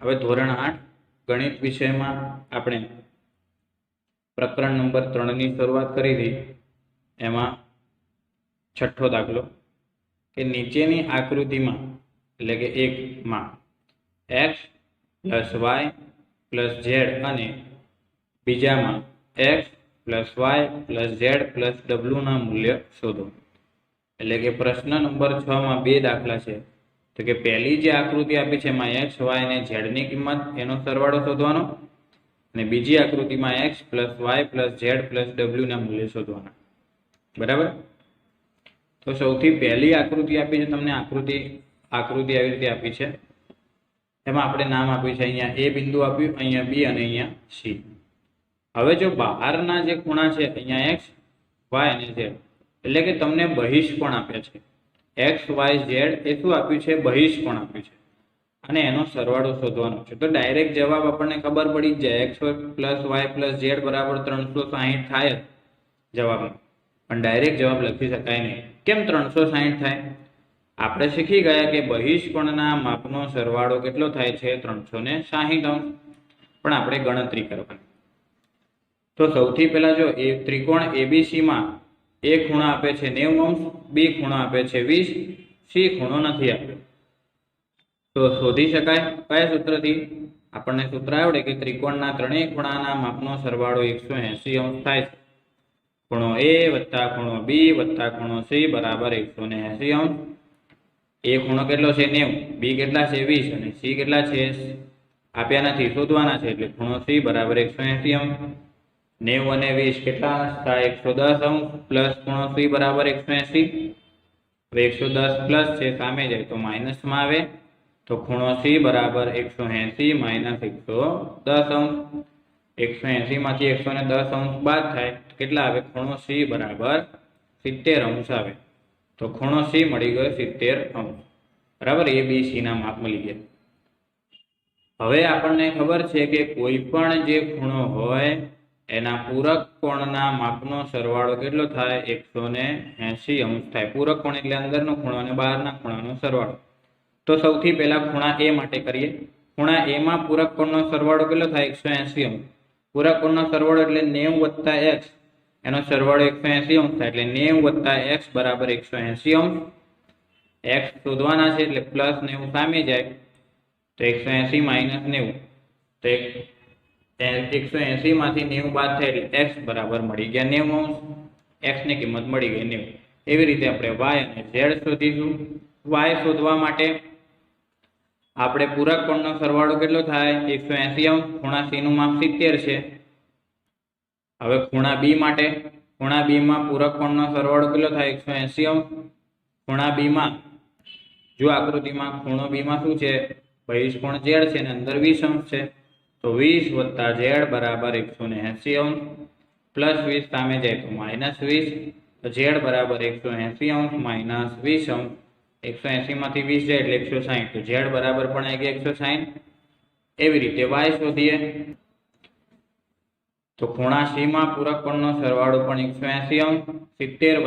હવે ધોરણ 8 ગણિત વિષયમાં આપણે પ્રકરણ નંબર 3 ની શરૂઆત કરી હતી। એમાં છઠ્ઠો દાખલો કે નીચેની આકૃતિમાં એટલે કે 1 માં x + y + z અને બીજામાં x + y + z + w ના મૂલ્ય શોધો। એટલે કે પ્રશ્ન નંબર 6 માં બે દાખલા છે। તો કે પહેલી જે આકૃતિ આપી છે એમાં x y અને z ની કિંમત એનો સરવાળો શોધવાનો અને બીજી આકૃતિમાં x + y + z + w ના મૂલ્ય શોધવાના। બરાબર। તો સૌથી પહેલી આકૃતિ આપી છે, તમને આકૃતિ આવી રીતે આપી છે। એમાં આપણે નામ આપ્યું છે, અહીંયા a બિંદુ આપ્યું, અહીંયા b અને અહીંયા c। હવે જો બહારના જે ખૂણા છે અહીંયા x y અને z એટલે કે તમને બહિષ્કોણ આપ્યા છે। x y z એ શું આપ્યું છે? બહિષ્કોણ આપ્યું છે અને એનો સરવાળો શોધવાનો છે। તો ડાયરેક્ટ જવાબ આપણને ખબર પડી જ જાય, x + y + z = 360 થાય જવાબમાં, પણ ડાયરેક્ટ જવાબ લખી શકાય નહીં। કેમ 360 થાય? આપણે શીખી ગયા કે બહિષ્કોણના માપનો સરવાળો કેટલો થાય છે? 360°। પણ આપણે ગણતરી કરવાની। તો સૌથી પહેલા જો એ ત્રિકોણ ABC માં a ખૂણો આપે છે 90°, b ખૂણો આપે છે 20, c ખૂણો નથી આપ્યો, તો શોધી શકાય કયા સૂત્રથી? આપણને સૂત્ર આવડે કે ત્રિકોણના ત્રણેય ખૂણાના માપનો સરવાળો 180° થાય છે। ખૂણો a + ખૂણો b + ખૂણો c = 180°। a ખૂણો કેટલો છે? 90, b કેટલા છે? 20 અને c કેટલા છે? આપ્યા નથી, શોધવાના છે, એટલે ખૂણો c = 180°। 90 અને 20 કેટલા થાય? 110° પ્લસ ખૂણો c = 180। હવે 110 પ્લસ છે, સામે જાય તો માઇનસમાં આવે, તો ખૂણો c = 180 - 110°। 180 માંથી 110° બાદ થાય તો કેટલા આવે? ખૂણો c = 70° આવે। તો ખૂણો c મળી ગયો 70°। બરાબર। a b c ના માપ મળી ગયા। હવે આપણને ખબર છે કે કોઈ પણ જે ખૂણો હોય એના પૂરક કોણના માપનો સરવાળો કેટલો થાય? 180° થાય। પૂરક કોણ એટલે અંદરનો ખૂણો અને બહારના ખૂણાનો સરવાળો। તો સૌથી પહેલા ખૂણા a માટે કરીએ। ખૂણા a માં પૂરક કોણનો સરવાળો કેટલો થાય? 180°। પૂરક કોણનો સરવાળો એટલે 90 + x, એનો સરવાળો 180° થાય, એટલે 90 + x = 180°। x શોધવાના છે એટલે પ્લસ 90 સામે જાય તો 180 - 90, તો 180 માંથી 90 બાદ થાય એટલે x બરાબર મળી ગયા 90°। x ની કિંમત મળી ગઈ 90। એવી રીતે આપણે y અને z શોધીશું। y શોધવા માટે આપણે પૂરક કોણનો સરવાળો કેટલો થાય? 180°। ખૂણા c નું માપ 70 છે। હવે ખૂણા b માટે, ખૂણા b માં પૂરક કોણનો સરવાળો કેટલો થાય? 180°। ખૂણા b માં જો આકૃતિમાં ખૂણો b માં શું છે? બહિષ્કોણ z છે અને અંદર 20° છે, તો 20 + z = 180°, પ્લસ 20 સામે જાય તો -20, તો z = 180° - 20°। 180 માંથી 20 જાય એટલે 160, તો z બરાબર પણ આવી ગયા 160। એવી રીતે y શોધીએ તો ખૂણા c માં પૂરક કોણનો સરવાળો પણ 180°, 70 +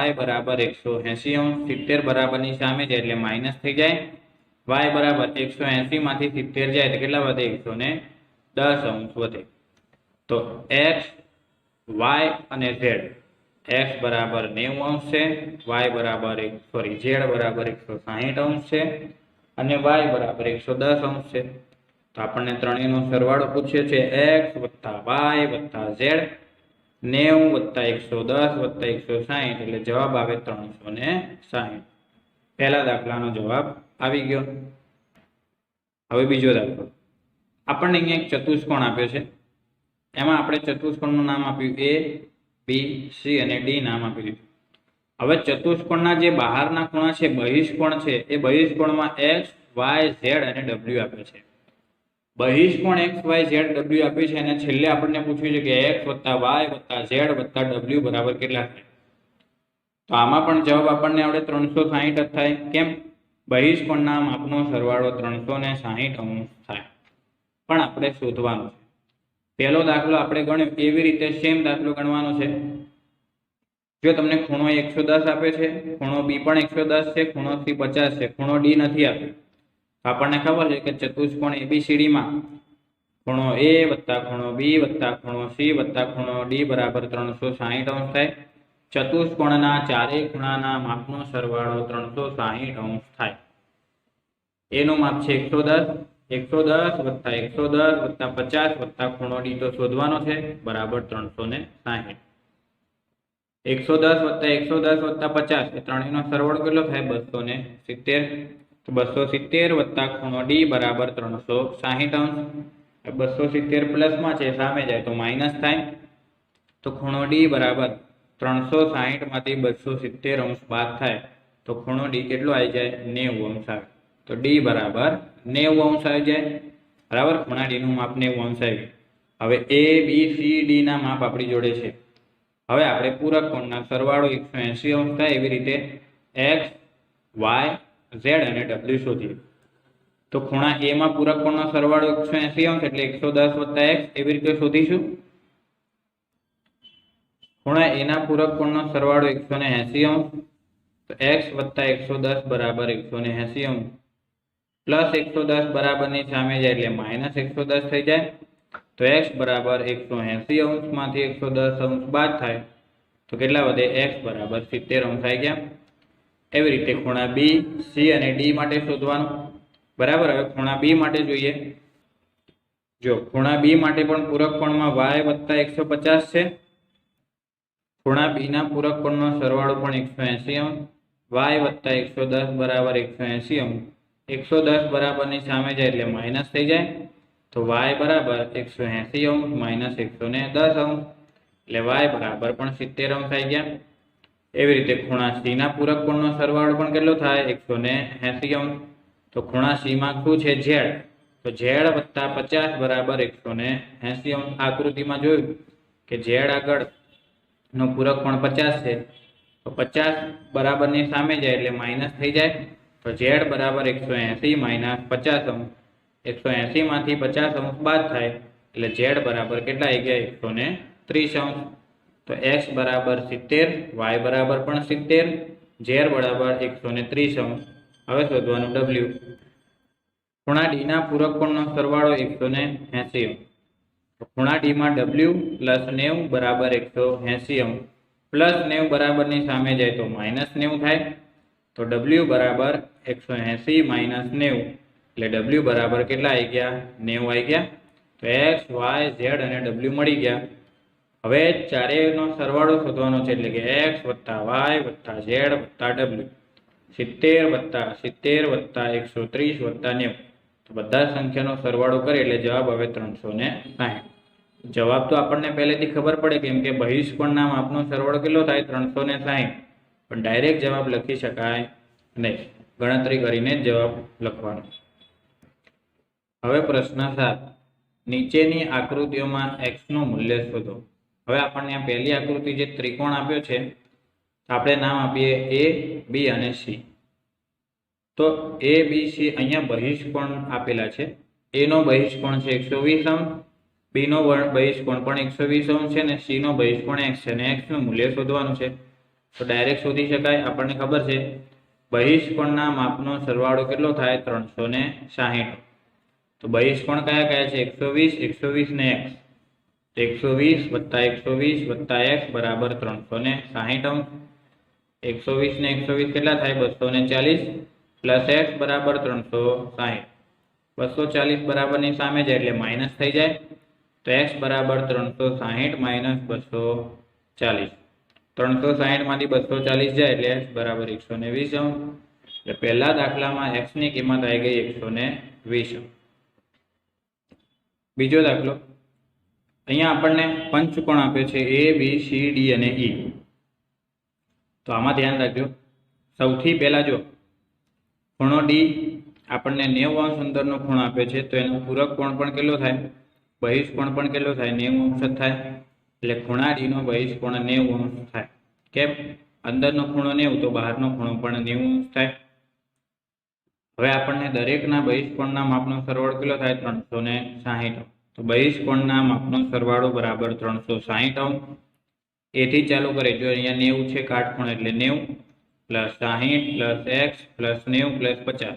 y = 180°। 70 બરાબરની સામે જાય એટલે માઇનસ થઈ જાય, y બરાબર 180 માંથી 70 જાય તો કેટલા વધે? 110° વધે। તો x y અને z, x બરાબર 90° છે, y બરાબર z બરાબર 160° છે અને y બરાબર 110° છે। તો આપણને ત્રણેયનો સરવાળો પૂછ્યો છે, x + y + z, 90 + 110 + 160, એટલે જવાબ આવે 360। પહેલા દાખલાનો જવાબ આવી ગયો। હવે બીજો દાખલો, આપણને અહીંયા એક ચતુષ્કોણ આપ્યો છે। એમાં આપણે ચતુષ્કોણનું નામ આપ્યું a, b, c અને d નામ આપી દીધું। હવે ચતુષ્કોણના જે બહારના ખૂણા છે, બહિષ્કોણ છે, એ બહિષ્કોણમાં x, y, z અને w આપે છે। બહિષ્કોણ x, y, z, w આપ્યું છે અને છેલ્લે આપણને પૂછ્યું છે કે x + y + z + w બરાબર કેટલા થાય? તો આમાં પણ જવાબ આપણને આવડે 360 જ થાય। કેમ? બહિષ્કોણના માપનો સરવાળો 360° થાય, પણ આપણે શોધવાનું છે। પહેલો દાખલો આપણે ગણ્યો એવી રીતે સેમ દાખલો ગણવાનો છે। જો તમને ખૂણો 110 આપે છે, ખૂણો b પણ 110 છે, ખૂણો c 50 છે, ખૂણો d નથી આપ્યો, તો આપણને ખબર છે કે ચતુષ્કોણ ABCD માં ખૂણો A વત્તા ખૂણો B વત્તા ખૂણો C વત્તા ખૂણો D બરાબર 360 અંશ થાય। ચતુષ્કોણના ચારેય ખૂણાના માપનો સરવાળો 360 અંશ થાય। A નું માપ છે 110, 110 વત્તા 110 વત્તા 50 વત્તા ખૂણો D તો શોધવાનો છે બરાબર 360। 110 વત્તા 110 વત્તા 50 એ ત્રણેયનો સરવાળો કેટલો થાય 270। તો 270 વત્તા ખૂણો D બરાબર 360 અંશ। 270 પ્લસ માં છે સામે જાય તો માઇનસ થાય। તો ખૂણો D બરાબર 360 માંથી 270 અંશ બાદ થાય તો ખૂણો D કેટલો આવી જાય 90 અંશ આવે। તો D બરાબર 90 અંશ આવી જાય બરાબર। ખૂણા D નું માપ 90 અંશ આવ્યું। હવે A B C D ના માપ આપણી જોડે છે। હવે આપણે પૂરક કોણના સરવાળો 180 અંશ થાય એવી રીતે x y z અને w શોધીએ। તો ખૂણા A માં પૂરક કોણનો સરવાળો 180 અંશ એટલે 110 વત્તા x એવી રીતે શોધીશું। ખૂણા A ના પૂરક કોણનો સરવાળો 180 અંશ તો x વત્તા 110 બરાબર 180 અંશ પ્લસ 110 બરાબરની સામે જાય એટલે માઇનસ 110 થઈ જાય। તો x બરાબર 180 અંશ માંથી 110 અંશ બાદ થાય તો કેટલા વધે x બરાબર 70 અંશ આવી ગયા। એવી રીતે ખૂણા B C અને D માટે શોધવાનું બરાબર। હવે ખૂણા B માટે જોઈએ। જો ખૂણા B માટે પણ પૂરક કોણમાં y વત્તા 150 છે। ખૂણા B ના પૂરક કોણનો સરવાળો પણ 180 અંશ y વત્તા 110 બરાબર 180 અંશ 110 બરાબરની સામે જાય એટલે માઇનસ થઈ જાય। તો y બરાબર 180 અંશ માઇનસ 110 અંશ એટલે y બરાબર પણ 70 અંશ થઈ ગયા। એવી રીતે ખૂણા C ના પૂરક કોણનો સરવાળો પણ કેટલો થાય 180 અંશ। તો ખૂણા C માં શું છે z તો z વત્તા 50 બરાબર 180 અંશ। આકૃતિમાં જોયું કે z આગળ નો પૂરક કોણ 50 છે તો 50 બરાબરની સામે જાય એટલે માઇનસ થઈ જાય। તો z બરાબર 180 માઇનસ 50 અંશ 180 માંથી 50 અંશ બાદ થાય એટલે z બરાબર કેટલા આવી ગયા 130 અંશ। તો x બરાબર 70 y બરાબર પણ 70 z બરાબર 130 અંશ। હવે શોધવાનું w। ખૂણા D ના પૂરક કોણનો સરવાળો 180 અંશ તો ખૂણા D માં w પ્લસ 90 બરાબર 180 અંશ પ્લસ 90 બરાબરની સામે જાય તો માઇનસ 90 થાય। તો w બરાબર 180 માઇનસ 90 એટલે w બરાબર કેટલા આવી ગયા 90 આવી ગયા। તો x y z અને w મળી ગયા। હવે ચારેયનો સરવાળો શોધવાનો છે એટલે કે x વત્તા y વત્તા z વત્તા w 70 વત્તા 70 વત્તા 130 વત્તા 90 તો બધા સંખ્યાનો સરવાળો કરીએ એટલે જવાબ આવે 360। જવાબ તો આપણને પહેલેથી ખબર પડે કેમ કે બહિષ્કોણના માપનો સરવાળો કેટલો થાય 360 પણ ડાયરેક્ટ જવાબ લખી શકાય નહીં, ગણતરી કરીને જ જવાબ લખવાનો। હવે પ્રશ્ન 7 નીચેની આકૃતિઓમાં x નું મૂલ્ય શોધો। હવે આપણને આ પહેલી આકૃતિ જે ત્રિકોણ આપ્યો છે આપણે નામ આપીએ A B અને C। તો A B C અહીંયા બહિષ્કોણ આપેલા છે। A નો બહિષ્કોણ છે 120 અંશ B નો બહિષ્કોણ પણ 120 અંશ છે અને C નો બહિષ્કોણ x છે અને x નું મૂલ્ય શોધવાનું છે। તો ડાયરેક્ટ શોધી શકાય। આપણને ખબર છે બહિષ્કોણના માપનો સરવાળો કેટલો થાય 360। તો બહિષ્કોણ કયા કયા છે 120 120 ને x 120 વત્તા 120 વત્તા x બરાબર 360 અંશ 120 ને 120 કેટલા થાય 240 પ્લસ x બરાબર 360 240 બરાબરની સામે જાય એટલે માઇનસ થઈ જાય। તો x બરાબર 360 માઇનસ 240 360 માંથી 240 જાય એટલે x બરાબર 120 અંશ। એટલે પહેલા દાખલામાં x ની કિંમત આવી ગઈ 120 અંશ। બીજો દાખલો અહીંયા આપણને પંચકોણ આપ્યો છે A B C D અને E। તો આમાં ધ્યાન રાખજો સૌથી પહેલા જો ખૂણો D આપણને 90 અંશ અંદરનો ખૂણો આપ્યો છે તો એનો પૂરક કોણ પણ કેટલો થાય બહિષ્કોણ પણ કેટલો થાય 90 અંશ જ થાય। એટલે ખૂણા D નો બહિષ્કોણ 90 અંશ થાય। કેમ અંદરનો ખૂણો 90 તો બહારનો ખૂણો પણ 90 અંશ થાય। હવે આપણને દરેકના બહિષ્કોણના માપનો સરવાળો કેટલો થાય 360। તો બહિષ્કોણના માપનો સરવાળો બરાબર 360 અંશ। એથી ચાલુ કરે જો અહીંયા 90 છે કાટખૂણ એટલે 90 plus 60 plus x plus 90 plus 50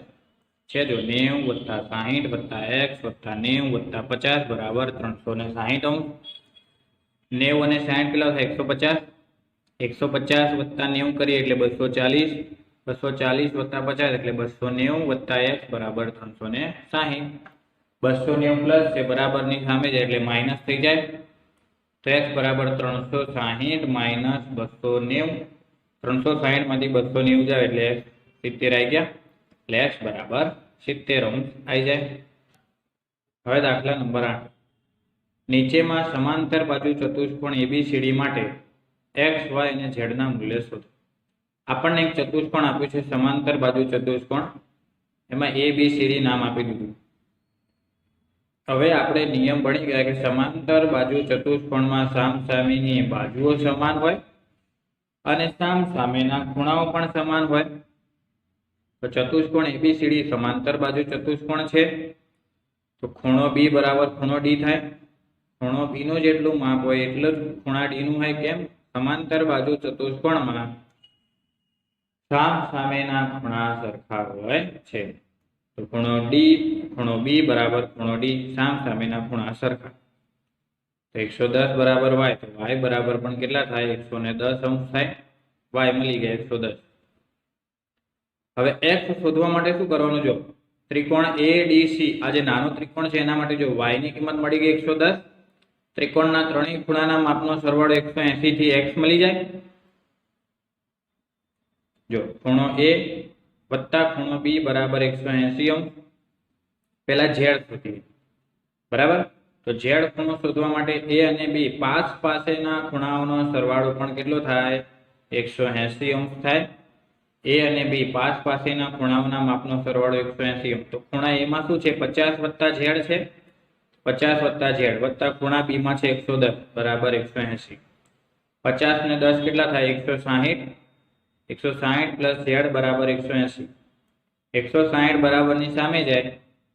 છે જો 90 + 60 + x + 90 + 50 બરાબર 360 અંશ. 90 અને 60 કેટલા થાય? 150. 150 + 90 કરીએ એટલે 240. 240 + 50 એટલે 290 + x બરાબર 360. 290 પ્લસ છે બરાબરની સામે જાય એટલે માઇનસ થઈ જાય. તો x બરાબર 360 માઇનસ 290. 360 માંથી 290 જાય એટલે 70 આવી ગયા. એટલે x બરાબર 70 અંશ આવી જાય. હવે દાખલા નંબર 8. નીચેમાં સમાંતર બાજુ ચતુષ્કોણ ABCD માટે x, y અને z ના મૂલ્ય શોધો. આપણને એક ચતુષ્કોણ આપ્યું છે, સમાંતર બાજુ ચતુષ્કોણ. એમાં ABCD નામ આપી દીધું. હવે આપણે નિયમ ભણી ગયા કે સમાંતર બાજુ ચતુષ્કોણમાં સામસામેની બાજુઓ સમાન હોય અને સામસામેના ખૂણાઓ પણ સમાન હોય. તો ચતુષ્કોણ ABCD સમાંતર બાજુ ચતુષ્કોણ છે. તો ખૂણો B બરાબર ખૂણો D થાય. ખૂણો B નું જેટલું માપ હોય એટલું જ ખૂણા D નું હોય. કેમ? સમાંતર બાજુ ચતુષ્કોણમાં સામસામેના ખૂણા સરખા હોય છે. તો ખૂણો B બરાબર ખૂણો D, સામસામેના ખૂણા સરખા. તો 110 બરાબર y, તો y બરાબર પણ કેટલા થાય? 110 અંશ થાય. y મળી ગયા 110. હવે x શોધવા માટે શું કરવાનું? જો ત્રિકોણ ADC, આ જે નાનો ત્રિકોણ છે એના માટે જો y ની કિંમત મળી ગઈ 110. ત્રિકોણના ત્રણેય ખૂણાના માપનો સરવાળો 180 થી x મળી જાય. જો ખૂણો A વત્તા ખૂણો B બરાબર 180 અંશ. પહેલા z શોધીએ. બરાબર? તો z ખૂણો શોધવા માટે A અને B પાસેના ખૂણાઓનો સરવાળો પણ કેટલો થાય? 180 અંશ થાય. A અને B પાસેના ખૂણાઓના માપનો સરવાળો 180 અંશ. તો ખૂણા A માં શું છે? 50 + z છે. 50 + z વત્તા ખૂણા B માં છે 110 બરાબર 180. 50 ને 10 કેટલા થાય? 160. 160 + z બરાબર 180. 160 બરાબરની સામે જાય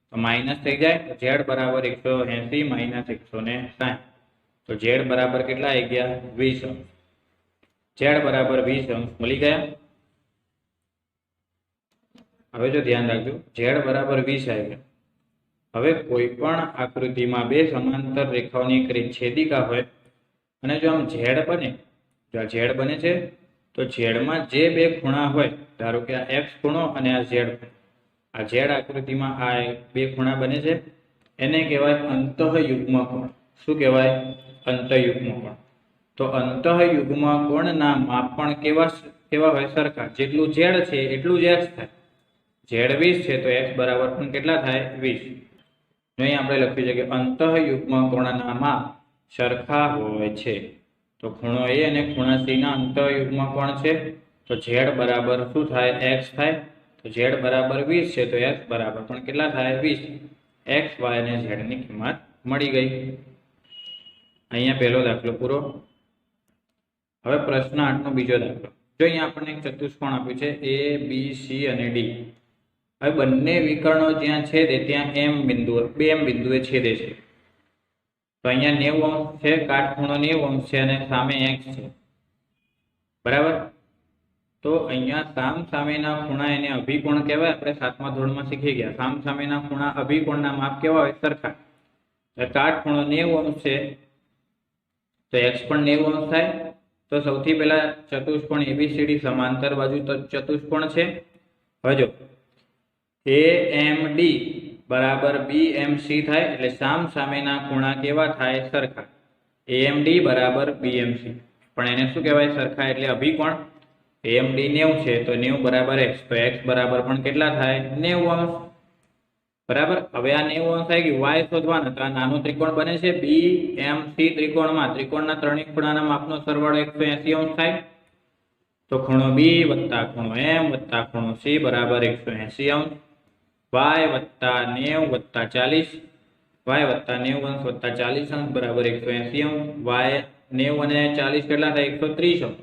તો માઇનસ થઈ જાય. તો z બરાબર 180 માઇનસ 160. તો z બરાબર કેટલા આવી ગયા? 20 અંશ. z બરાબર 20 અંશ મળી ગયા. હવે જો ધ્યાન રાખજો, z બરાબર 20 આવી ગયા. હવે કોઈ પણ આકૃતિમાં બે સમાંતર રેખાઓની એક છેદિકા હોય અને જો આમ z બને, જો આ z બને છે તો z માં જે બે ખૂણા હોય, ધારો કે આ x ખૂણો અને આ z ખૂણો, આ z આકૃતિમાં આ બે ખૂણા બને છે, એને કહેવાય અંતઃયુગ્મ કોણ. શું કહેવાય? અંતઃયુગ્મ કોણ. તો અંતઃયુગ્મ કોણના માપ પણ કેવા હોય? સરખા. જેટલું z છે એટલું જ x થાય. z 20 છે તો x બરાબર પણ કેટલા થાય? 20. અહીં આપણે લખ્યું છે કે અંતઃયુગ્મ કોણના માપ સરખા હોય છે. તો ખૂણો A અને ખૂણા C ના અંતઃયુગ્મ કોણ છે. તો z બરાબર શું થાય? x થાય. તો z બરાબર 20 છે તો x બરાબર પણ કેટલા થાય? 20. x, y અને z ની કિંમત મળી ગઈ. અહીંયા પહેલો દાખલો પૂરો. હવે પ્રશ્ન 8 નો બીજો દાખલો. જો અહીંયા આપણને એક ચતુષ્કોણ આપ્યું છે A, B, C અને D. હવે બંને વિકર્ણો જ્યાં છેદે ત્યાં બે m બિંદુએ છેદે છે. તો અહીંયા 90 અંશ છે, કાટખૂણો 90 અંશ છે અને સામે x છે. બરાબર? તો અહીંયા સામસામેના ખૂણા એને અભિકોણ કહેવાય. આપણે 7મા ધોરણમાં શીખી ગયા. સામસામેના ખૂણા અભિકોણના માપ કેવા હોય? સરખા. કાટખૂણો 90 અંશ છે તો x પણ 90 અંશ થાય. તો સૌથી પહેલા ચતુષ્કોણ ABCD સમાંતર બાજુ ચતુષ્કોણ છે. હવે જો AMD બરાબર BMC થાય એટલે સામસામેના ખૂણા કેવા થાય? સરખા. AMD બરાબર BMC, પણ એને શું કહેવાય? સરખા એટલે અભિકોણ. AMD 90 છે તો 90 બરાબર x, તો x બરાબર પણ કેટલા થાય? 90 અંશ. બરાબર? હવે આ 90 અંશ આવી ગયું. y શોધવાના. તો આ નાનું ત્રિકોણ બને છે BMC ત્રિકોણમાં ત્રિકોણના ત્રણેય ખૂણાના માપનો સરવાળો 180 અંશ થાય. તો ખૂણો B વત્તા ખૂણો M વત્તા ખૂણો C બરાબર 180 અંશ. y વત્તા 90 વત્તા 40, y વત્તા 90 અંશ વત્તા 40 અંશ બરાબર 180 અંશ. y 90 અને 40 કેટલા થાય? 130 અંશ.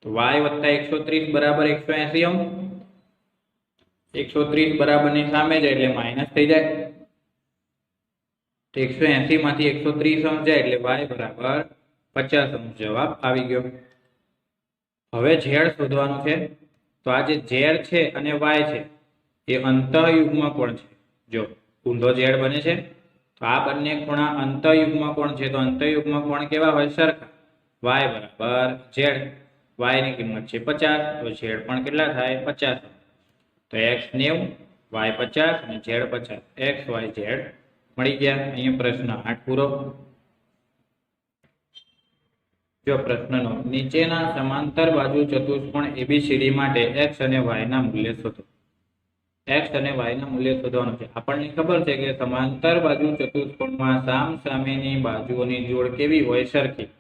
તો y વત્તા 130 બરાબર 180 અંશ. 130 બરાબરની સામે જાય એટલે માઇનસ થઈ જાય. તો 180 માંથી 130 અંશ જાય એટલે y બરાબર 50 અંશ જવાબ આવી ગયો. હવે z શોધવાનું છે. તો આ જે z છે અને y છે એ અંતઃયુગ્મ કોણ છે. જો ઊંધો ઝેડ બને છે તો આ બંને ખૂણા અંતઃયુગ્મ કોણ છે. તો અંતઃયુગ્મ કોણ કેવા હોય? સરખા. y બરાબર ઝેડ. y ની કિંમત છે 50, તો ઝેડ પણ કેટલા થાય? 50. તો x 90, y 50 અને ઝેડ 50. x y ઝેડ મળી ગયા. અહીંયા પ્રશ્ન 8 પૂરો. જો પ્રશ્નનો નીચેના સમાંતર બાજુ ચતુષ્કોણ ABCD માટે x અને y ના મૂલ્ય શોધો. x અને y ના મૂલ્ય શોધવાનું છે. આપણને ખબર છે કે સમાંતર બાજુ ચતુષ્કોણમાં સામસામેની બાજુઓની જોડ કેવી હોય? સરખી.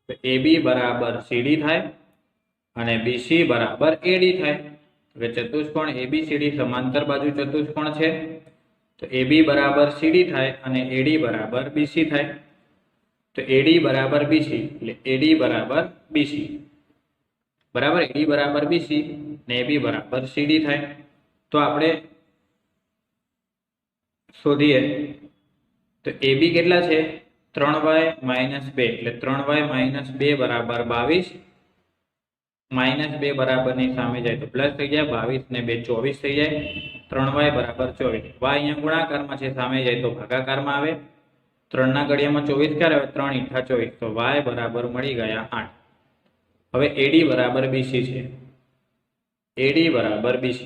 તો AB બરાબર CD થાય અને BC બરાબર AD થાય. હવે ચતુષ્કોણ ABCD સમાંતર બાજુ ચતુષ્કોણ છે તો AB બરાબર CD થાય અને AD બરાબર BC થાય. તો AD બરાબર BC એટલે AD બરાબર BC બરાબર. AD બરાબર BC ને AB બરાબર CD થાય. તો આપણે શોધીએ તો AB કેટલા છે? 3y - 2 એટલે 3y - 2 બરાબર 22. -2 બરાબરની સામે જાય તો પ્લસ થઈ જાય. 22 ને 2 24 થઈ જાય. 3y બરાબર 24. y અહીંયા ગુણાકારમાં છે, સામે જાય તો ભાગાકારમાં આવે. 3 ના ઘડિયામાં 24 ક્યારે આવે? 3 × 24. તો y બરાબર મળી ગયા 8. હવે AD બરાબર BC છે. AD બરાબર BC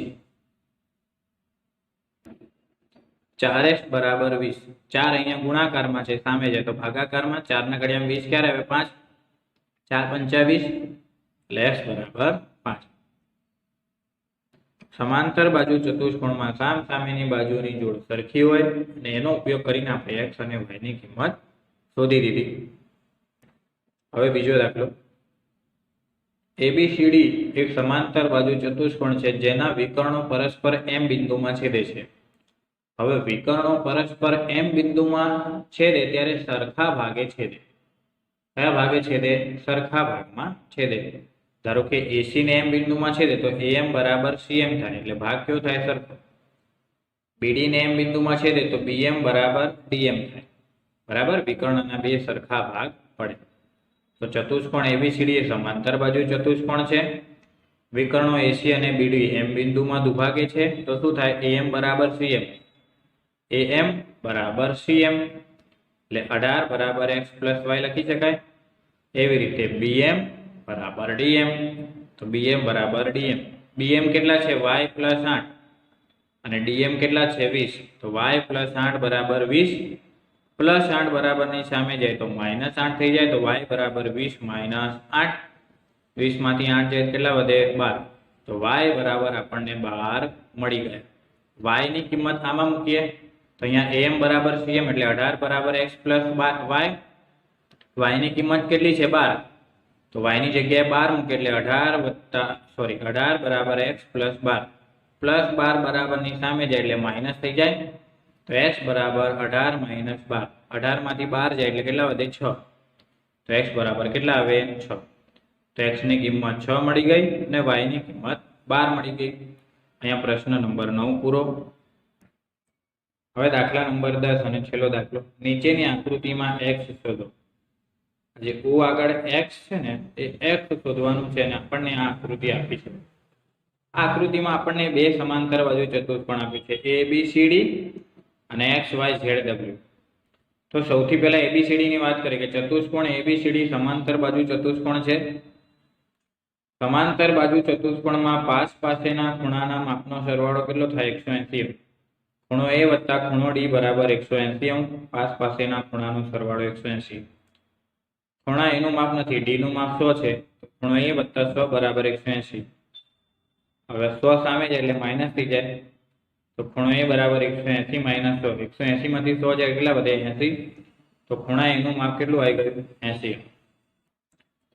4x બરાબર 20. 4 અહીંયા ગુણાકારમાં છે, સામે જાય તો ભાગાકારમાં. 4 ના ઘડિયામાં 20 ક્યારે આવે? 5. 4 × 5 = 20 એટલે x બરાબર 5. સમાંતર બાજુ ચતુષ્કોણમાં સામસામેની બાજુની જોડ સરખી હોય અને એનો ઉપયોગ કરીને આપણે x અને y ની કિંમત શોધી દીધી. હવે બીજો દાખલો. ABCD એક સમાંતર બાજુ ચતુષ્કોણ છે જેના વિકર્ણો પરસ્પર m બિંદુમાં છેદે છે. હવે વિકર્ણો પરસ્પર m બિંદુમાં છેદે ત્યારે સરખા ભાગે છેદે. કયા ભાગે છેદે? સરખા ભાગમાં છેદે. ધારો કે AC ને m બિંદુમાં છેદે તો AM બરાબર CM થાય એટલે ભાગ કયો થાય? સરખો. BD ને m બિંદુમાં છેદે તો BM બરાબર DM થાય. બરાબર. વિકર્ણના બે સરખા ભાગ પડે. તો ચતુષ્કોણ ABCD એ સમાંતર બાજુ ચતુષ્કોણ છે. વિકર્ણો AC અને BD m બિંદુમાં દુભાગે છે તો શું થાય? AM બરાબર CM. AM બરાબર CM એટલે 18 બરાબર x + y લખી શકાય. એવી રીતે BM બરાબર DM. તો BM બરાબર DM. BM કેટલા છે? y + 8 અને DM કેટલા છે? 20. તો y + 8 બરાબર 20. +8 બરાબરની સામે જાય તો -8 થઈ જાય. તો y બરાબર 20 - 8. 20 માંથી 8 જાય કેટલા વધે? 12. તો y બરાબર આપણને 12 મળી ગયા. y ની કિંમત આમાં મૂકીએ તો અહીંયા AM બરાબર CM એટલે 18 બરાબર x + y. y ની કિંમત કેટલી છે? 12. તો y ની જગ્યાએ 12 મૂકે એટલે 18 બરાબર x + 12. +12 બરાબરની સામે જાય એટલે માઇનસ થઈ જાય. તો x બરાબર 18 - 12. 18 માંથી 12 જાય એટલે કેટલા વધે? 6. તો x બરાબર કેટલા આવે? 6. તો x ની કિંમત 6 મળી ગઈ અને y ની કિંમત 12 મળી ગઈ. અહીંયા પ્રશ્ન નંબર 9 પૂરો. હવે દાખલા નંબર 10 અને છેલ્લો દાખલો. નીચેની આકૃતિમાં x શોધો. જે O આગળ x છે ને એ x શોધવાનું છે અને આપણને આ આકૃતિ આપી છે. આ આકૃતિમાં આપણને બે સમાંતર બાજુ ચતુષ્કોણ આપ્યું છે, ABCD અને XYZW. તો સૌથી પહેલા ABCD ની વાત કરીએ કે ચતુષ્કોણ ABCD સમાંતર બાજુ ચતુષ્કોણ છે. સમાંતર બાજુ ચતુષ્કોણમાં પાસ પાસેના ખૂણાના માપનો સરવાળો કેટલો થાય? 180. ખૂણો A વત્તા ખૂણો D બરાબર 180. પાસ પાસેના ખૂણાનો સરવાળો 180. ખૂણા A નું માપ નથી, D નું માપ 100 છે. તો ખૂણો A વત્તા 100 બરાબર 180. હવે 100 સામે જાય એટલે માઇનસ થઈ જાય. તો ખૂણો A બરાબર 180 - 100. 180 માંથી 100 જાય કેટલા વધે? 80. તો ખૂણા A નું માપ કેટલું આવી ગયું? 80.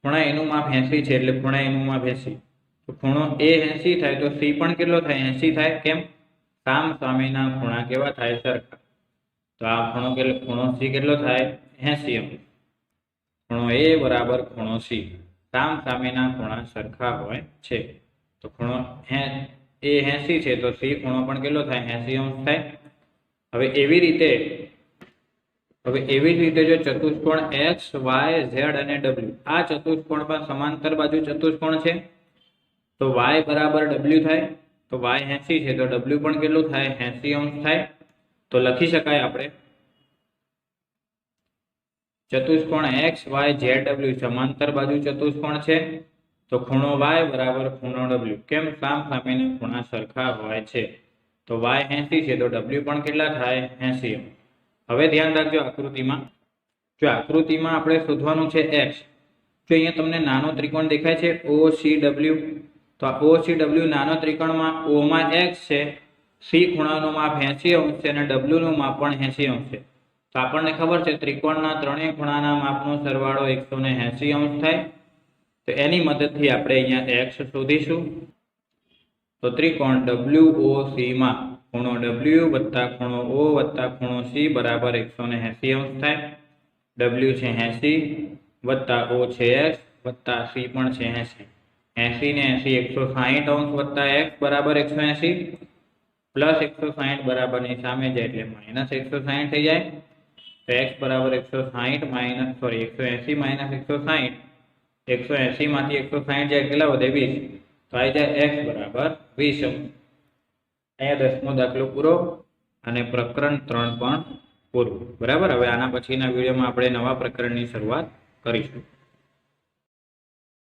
ખૂણા A નું માપ 80 છે એટલે ખૂણા A નું માપ 80. તો ખૂણો A 80 થાય તો C પણ કેટલો થાય? 80 થાય. કેમ? સામ સામેના ખૂણા કેવા થાય? સરખા. તો આ ખૂણો C કેટલો થાય? 80. ખૂણો A બરાબર ખૂણો C. સામ સામેના ખૂણા સરખા હોય છે. તો ખૂણો A 80 છે તો C ખૂણો પણ કેટલો થાય? 80° થાય. હવે એવી જ રીતે જો ચતુષ્કોણ X, Y, Z અને W આ ચતુષ્કોણમાં સમાંતર બાજુ ચતુષ્કોણ છે તો Y બરાબર W થાય તો y 80 છે તો w પણ કેટલું થાય 80 અંશ થાય। તો લખી શકાય આપણે ચતુષ્કોણ x y z w સમાંતર બાજુ ચતુષ્કોણ છે તો ખૂણો y બરાબર ખૂણો w। કેમ સામ સામેના ખૂણા સરખા હોય છે તો y 80 છે તો w પણ કેટલા થાય 80। હવે ધ્યાન રાખજો આકૃતિમાં, જો આકૃતિમાં આપણે શોધવાનું છે x, જો અહીંયા તમને નાનો ત્રિકોણ દેખાય છે OCW, તો આ OCW નાનો ત્રિકોણમાં O માં x છે, C ખૂણાનું માપ 80 અંશ છે અને W નું માપ પણ 80 અંશ છે। તો આપણને ખબર છે ત્રિકોણના ત્રણેય ખૂણાના માપનો સરવાળો 180 અંશ થાય। તો એની મદદથી આપણે અહીંયા x શોધીશું। તો ત્રિકોણ WOC માં ખૂણો W વત્તા ખૂણો O વત્તા ખૂણો C બરાબર 180 અંશ થાય। W છે 80 વત્તા O છે x વત્તા C પણ છે 80। 80 ને 80 160 અંશ વત્તા x બરાબર 180 પ્લસ 160 બરાબરની સામે જાય એટલે માઇનસ 160 થઈ જાય। તો x બરાબર 180 માઇનસ 180 માઇનસ 160, 180 માંથી 160 જાય કેટલા વધે 20, તો આવી જાય x બરાબર 20 અંશ। અહીંયા 10મો દાખલો પૂરો અને પ્રકરણ 3 પણ પૂરું। બરાબર, હવે આના પછીના વિડીયોમાં આપણે નવા પ્રકરણની શરૂઆત કરીશું।